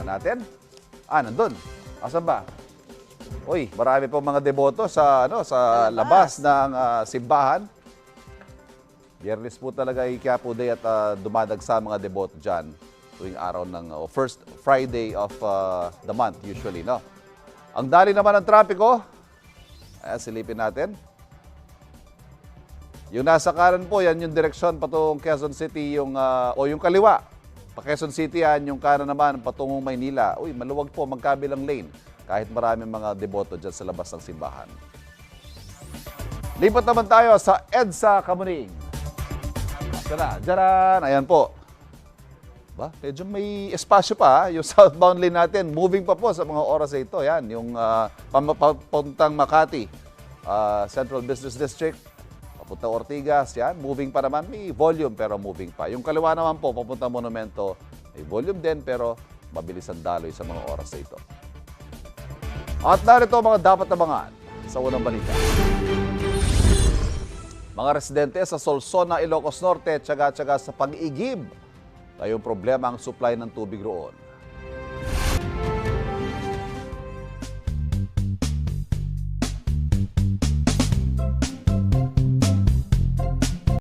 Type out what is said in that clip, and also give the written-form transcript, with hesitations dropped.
Tingnan natin. Nandun. Asan ba? Uy, marami po mga deboto sa labas ng simbahan. Biyernes po talaga ay Quiapo Day at dumadagsa mga deboto dyan tuwing araw ng first Friday of the month usually, no? Ang dali naman ng trapiko, silipin natin. Yung nasa kanan po, yan yung direksyon patungong Quezon City, yung kaliwa. Pa Quezon City yan, yung kanan naman patungong Maynila. Uy, maluwag po, magkabilang lane. Kahit maraming mga deboto dyan sa labas ng simbahan. Lipat naman tayo sa EDSA Kamuning. Asa na? Diyan, ayan po. Medyo may espasyo pa, yung southbound lane natin. Moving pa po sa mga oras na ito. Yan, yung papuntang Makati, Central Business District, papuntang Ortigas, yan. Moving pa naman, may volume pero moving pa. Yung kaliwa naman po, papuntang Monumento, may volume din pero mabilis ang daloy sa mga oras na ito. At narito ang mga dapat abangan sa unang balita. Mga residente sa Solsona, Ilocos Norte, tsaga-tsaga sa pag-igib. Tayong problema ang supply ng tubig roon.